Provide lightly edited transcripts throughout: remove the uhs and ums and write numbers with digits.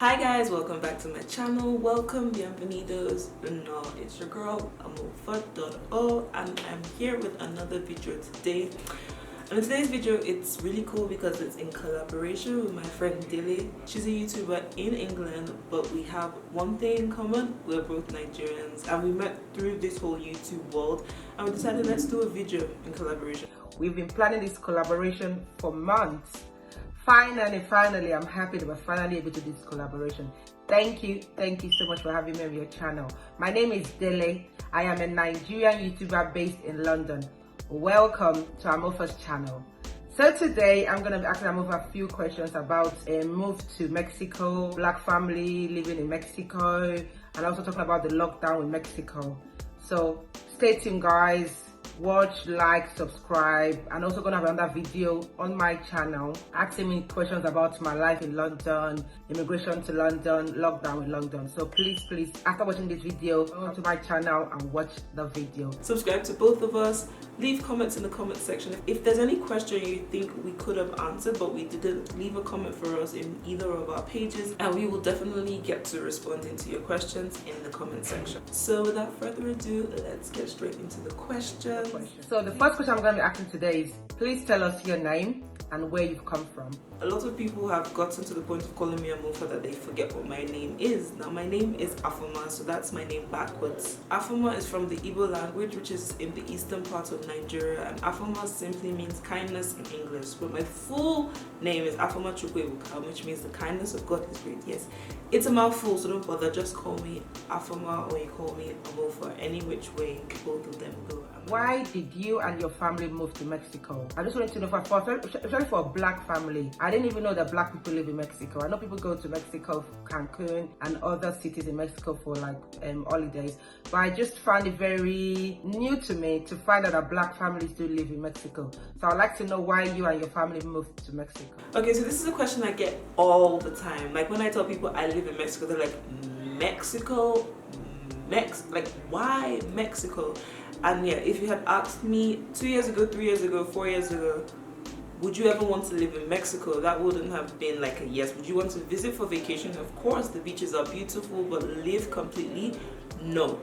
Hi guys, welcome back to my channel. Welcome, bienvenidos. No, it's your girl Amofa.o and I'm here with another video today. And in today's video, it's really cool because it's in collaboration with my friend Dilly. She's a YouTuber in England, but we have one thing in common. We're both Nigerians and we met through this whole YouTube world and we decided let's do a video in collaboration. We've been planning this collaboration for months. Finally, I'm happy that we're finally able to do this collaboration. Thank you so much for having me on your channel. My name is Dele. I am a Nigerian YouTuber based in London. Welcome to Amofa's channel. So today I'm going to be asking Amofa a few questions about a move to Mexico, black family living in Mexico, and also talking about the lockdown in Mexico. So stay tuned guys. Watch, like, subscribe, and also gonna have another video on my channel asking me questions about my life in London, immigration to London, lockdown in London. So please after watching this video, go to my channel and watch the video. Subscribe to both of us. Leave comments in the comment section. If there's any question you think we could have answered but we didn't, leave a comment for us in either of our pages and we will definitely get to responding to your questions in the comment section. So without further ado, let's get straight into the questions. So the first question I'm going to be asking today is, please tell us your name and where you've come from. A lot of people have gotten to the point of calling me Amofa that they forget what my name is. Now my name is Afoma, so that's my name backwards. Afoma is from the Igbo language, which is in the eastern part of Nigeria, and Afoma simply means kindness in English. But my full name is Afoma Chukwuebuka, which means the kindness of God is great. Yes, it's a mouthful, so don't bother. Just call me Afoma or you call me Amofa. Any which way, both of them go. Why did you and your family move to Mexico? I just wanted to know, especially for a black family. I didn't even know that black people live in Mexico. I know people go to Mexico, Cancun, and other cities in Mexico for like holidays. But I just found it very new to me to find out that black families do live in Mexico. So I'd like to know why you and your family moved to Mexico. Okay, so this is a question I get all the time. Like when I tell people I live in Mexico, they're like, Mexico? Like why Mexico? And yeah, if you had asked me 2 years ago, 3 years ago, 4 years ago, would you ever want to live in Mexico? That wouldn't have been like a yes. Would you want to visit for vacation? Of course, the beaches are beautiful, but live completely? No.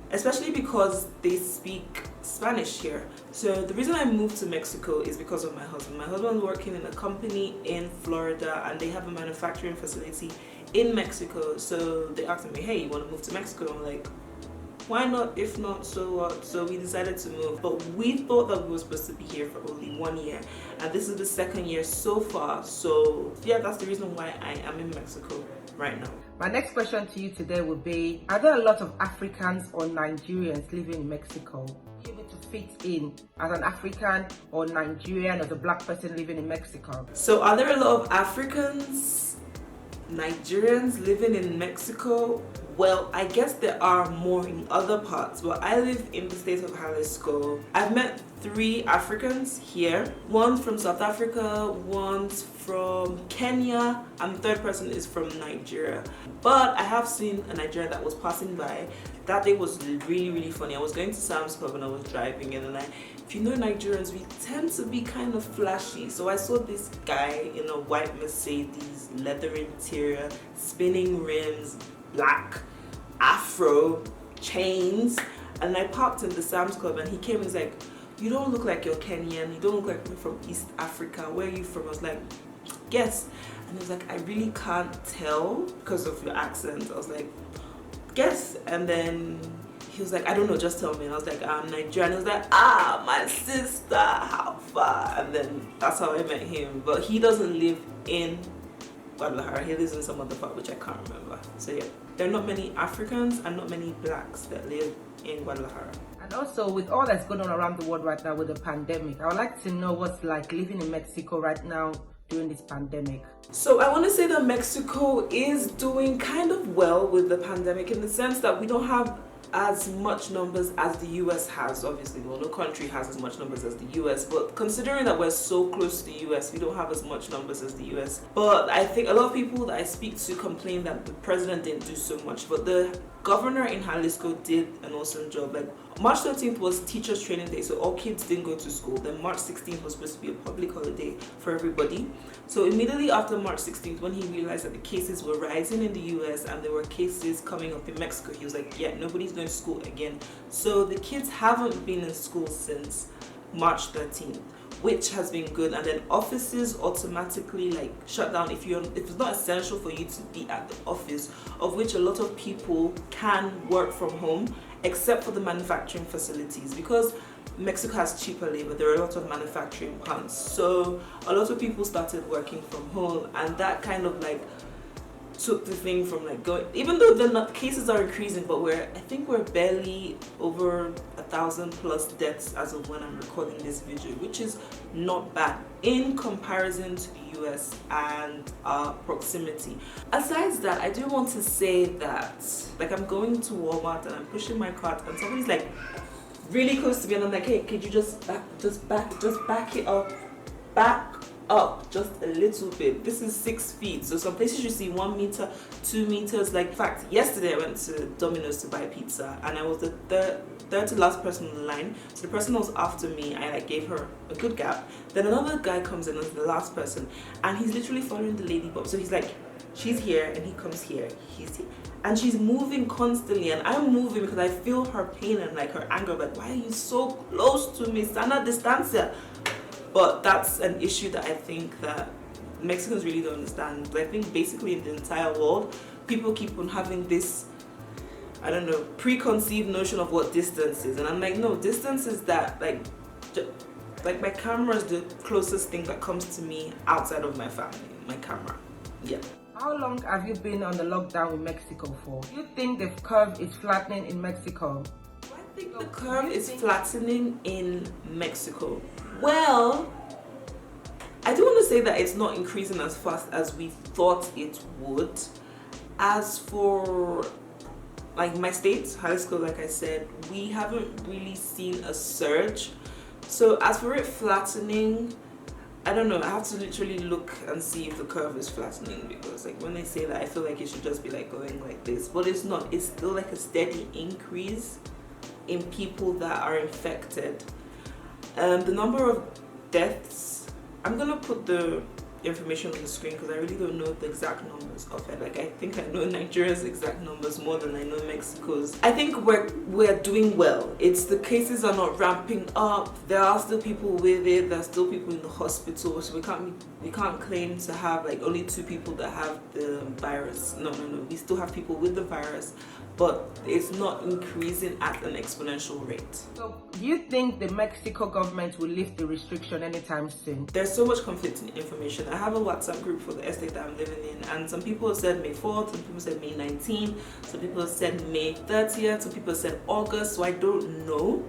Especially because they speak Spanish here. So the reason I moved to Mexico is because of my husband. My husband's working in a company in Florida and they have a manufacturing facility in Mexico. So they asked me, hey, you want to move to Mexico? I'm like, why not? If not, so what? So we decided to move, but we thought that we were supposed to be here for only 1 year, and this is the second year so far. So yeah, that's the reason why I am in Mexico right now. My next question to you today would be, are there a lot of Africans or Nigerians living in Mexico? Are you able to fit in as an African or Nigerian, as a black person living in Mexico? So are there a lot of Africans, Nigerians living in Mexico? Well, I guess there are more in other parts, but I live in the state of Jalisco. I've met 3 Africans here. One's from South Africa, one's from Kenya, and the third person is from Nigeria. But I have seen a Nigerian that was passing by. That day was really funny. I was going to Sam's Club and I was driving, and then if you know Nigerians, we tend to be kind of flashy. So I saw this guy in a white Mercedes, leather interior, spinning rims, black afro, chains, and I parked in the Sam's Club and he came and was like, you don't look like you're Kenyan, you don't look like you're from East Africa, where are you from? I was like, guess. And he was like, I really can't tell because of your accent. I was like, guess. And then he was like, I don't know, just tell me. And I was like, I'm Nigerian. He was like, my sister, how far? And then that's how I met him. But he doesn't live in Guadalajara, he lives in some other part which I can't remember. So yeah, there are not many Africans and not many blacks that live in Guadalajara. And also, with all that's going on around the world right now with the pandemic, I would like to know what's like living in Mexico right now during this pandemic. So I want to say that Mexico is doing kind of well with the pandemic in the sense that we don't have as much numbers as the US has, obviously. Well, no country has as much numbers as the US, but considering that we're so close to the US, we don't have as much numbers as the US. But I think a lot of people that I speak to complain that the president didn't do so much, but the governor in Jalisco did an awesome job. Like, March 13th was Teachers Training Day, so all kids didn't go to school. Then March 16th was supposed to be a public holiday for everybody. So immediately after March 16th, when he realized that the cases were rising in the US and there were cases coming up in Mexico, he was like, yeah, nobody's going to school again. So the kids haven't been in school since March 13th, which has been good. And then offices automatically like shut down if it's not essential for you to be at the office, of which a lot of people can work from home except for the manufacturing facilities, because Mexico has cheaper labor. There are a lot of manufacturing plants, so a lot of people started working from home, and that kind of like took the thing from like going, even though the cases are increasing, but I think we're barely over 1,000 plus deaths as of when I'm recording this video, which is not bad in comparison to the US and our proximity. Aside that, I do want to say that like I'm going to Walmart and I'm pushing my cart and somebody's like really close to me and I'm like, hey, could you just back it up, back up just a little bit. This is 6 feet, so some places you see 1 meter, 2 meters. Like, in fact, yesterday I went to Domino's to buy pizza and I was the third to last person in the line. So the person that was after me, I like gave her a good gap. Then another guy comes in as the last person and he's literally following the lady bob. So he's like, she's here and he comes here, he's here, and she's moving constantly and I'm moving because I feel her pain and like her anger, like, why are you so close to me, sana distancia? But that's an issue that I think that Mexicans really don't understand. But I think basically in the entire world, people keep on having this, I don't know, preconceived notion of what distance is. And I'm like, no, distance is that, like my camera is the closest thing that comes to me outside of my family, my camera. Yeah. How long have you been on the lockdown in Mexico for? Do you think the curve is flattening in Mexico? I think the curve is flattening in Mexico. Well, I do want to say that it's not increasing as fast as we thought it would. As for like my state, Jalisco, like I said, we haven't really seen a surge. So as for it flattening, I don't know, I have to literally look and see if the curve is flattening, because like when they say that, I feel like it should just be like going like this, but it's not. It's still like a steady increase in people that are infected. The number of deaths, I'm gonna put the information on the screen because I really don't know the exact numbers of it. Like, I think I know Nigeria's exact numbers more than I know Mexico's. I think we're doing well. It's the cases are not ramping up. There are still people with it. There are still people in the hospital. So we can't claim to have like only 2 people that have the virus. No. We still have people with the virus, but it's not increasing at an exponential rate. So do you think the Mexico government will lift the restriction anytime soon? There's so much conflicting information. I have a WhatsApp group for the estate that I'm living in, and some people have said May 4th, some people said May 19th, some people have said May 30th, some people have said August, so I don't know.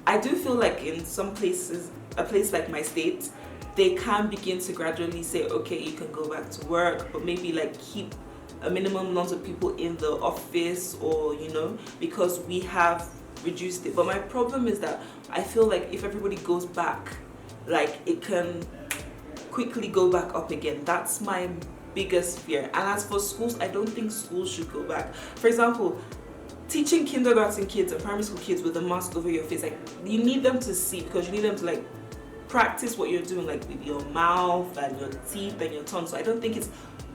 I do feel like in some places, a place like my state, they can begin to gradually say, okay, you can go back to work, but maybe like keep a minimum amount of people in the office, or you know, because we have reduced it. But my problem is that I feel like if everybody goes back, like it can quickly go back up again. That's my biggest fear. And as for schools, I don't think schools should go back. For example, teaching kindergarten kids and primary school kids with a mask over your face, like you need them to see, because you need them to like practice what you're doing, like with your mouth and your teeth and your tongue. So I don't think it's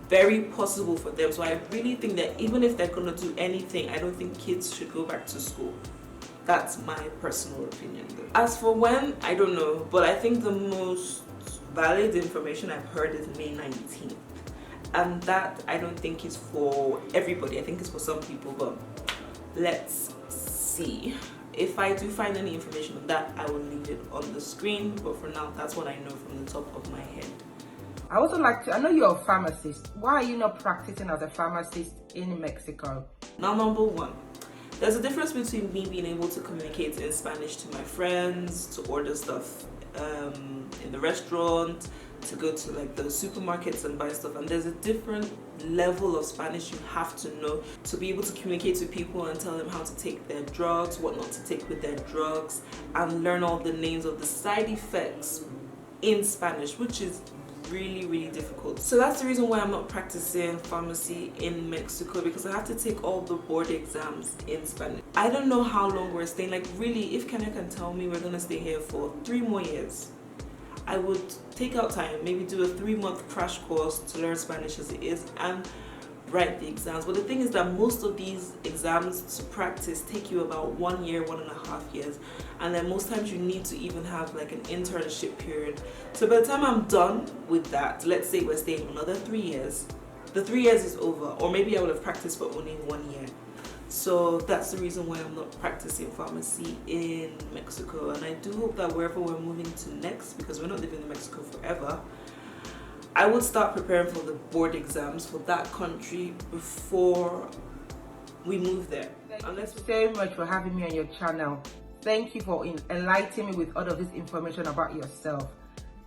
very possible for them. So I really think that even if they're gonna do anything, I don't think kids should go back to school. That's my personal opinion though. As for when, I don't know, but I think the most valid information I've heard is May 19th. And that I don't think is for everybody. I think it's for some people, but let's see. If I do find any information on that, I will leave it on the screen. But for now, that's what I know from the top of my head. I also like to, I know you're a pharmacist. Why are you not practicing as a pharmacist in Mexico? Now, number one, there's a difference between me being able to communicate in Spanish to my friends, to order stuff in the restaurant, to go to like the supermarkets and buy stuff, and there's a different level of Spanish you have to know to be able to communicate with people and tell them how to take their drugs, what not to take with their drugs, and learn all the names of the side effects in Spanish, which is really difficult. So that's the reason why I'm not practicing pharmacy in Mexico, because I have to take all the board exams in Spanish. I don't know how long we're staying. Like, really, if Kenya can tell me we're gonna stay here for 3 more years, I would take out time, maybe do a 3-month crash course to learn Spanish as it is and write the exams. But the thing is that most of these exams to practice take you about 1 year, 1.5 years, and then most times you need to even have like an internship period. So by the time I'm done with that, let's say we're staying another 3 years, the 3 years is over, or maybe I would have practiced for only 1 year. So that's the reason why I'm not practicing pharmacy in Mexico. And I do hope that wherever we're moving to next, because we're not living in Mexico forever, I would start preparing for the board exams for that country before we move there. Thank you so much for having me on your channel. Thank you for enlightening me with all of this information about yourself.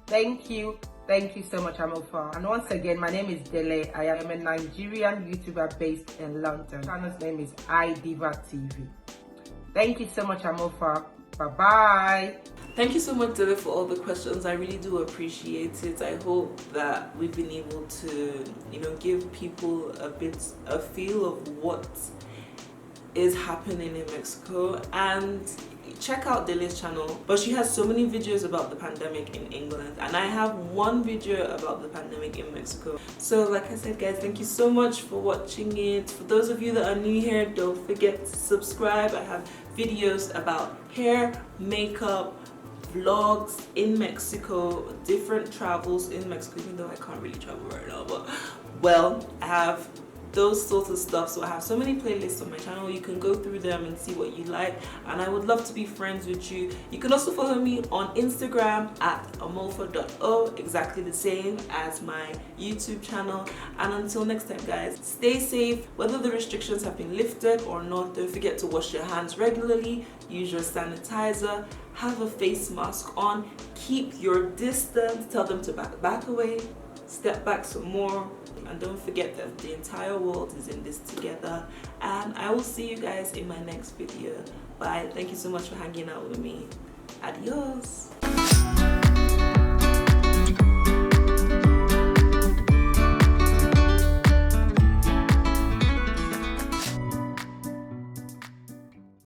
Thank you. Thank you so much, Amofa. And once again, my name is Dele. I am a Nigerian YouTuber based in London. The channel's name is iDiva TV. Thank you so much, Amofa. Bye-bye. Thank you so much, Dele, for all the questions. I really do appreciate it. I hope that we've been able to, give people a feel of what is happening in Mexico. And check out Dele's channel, but she has so many videos about the pandemic in England, and I have one video about the pandemic in Mexico. So like I said, guys, thank you so much for watching it. For those of you that are new here, don't forget to subscribe. I have videos about hair, makeup, vlogs in Mexico, different travels in Mexico, even though I can't really travel right now, but well, I have those sorts of stuff. So I have so many playlists on my channel. You can go through them and see what you like, and I would love to be friends with you. You can also follow me on Instagram at Amofa.o, exactly the same as my YouTube channel. And until next time, guys, stay safe. Whether the restrictions have been lifted or not, don't forget to wash your hands regularly, use your sanitizer, have a face mask on, keep your distance, tell them to back away, step back some more, and don't forget that the entire world is in this together. And I will see you guys in my next video. Bye. Thank you so much for hanging out with me. Adios.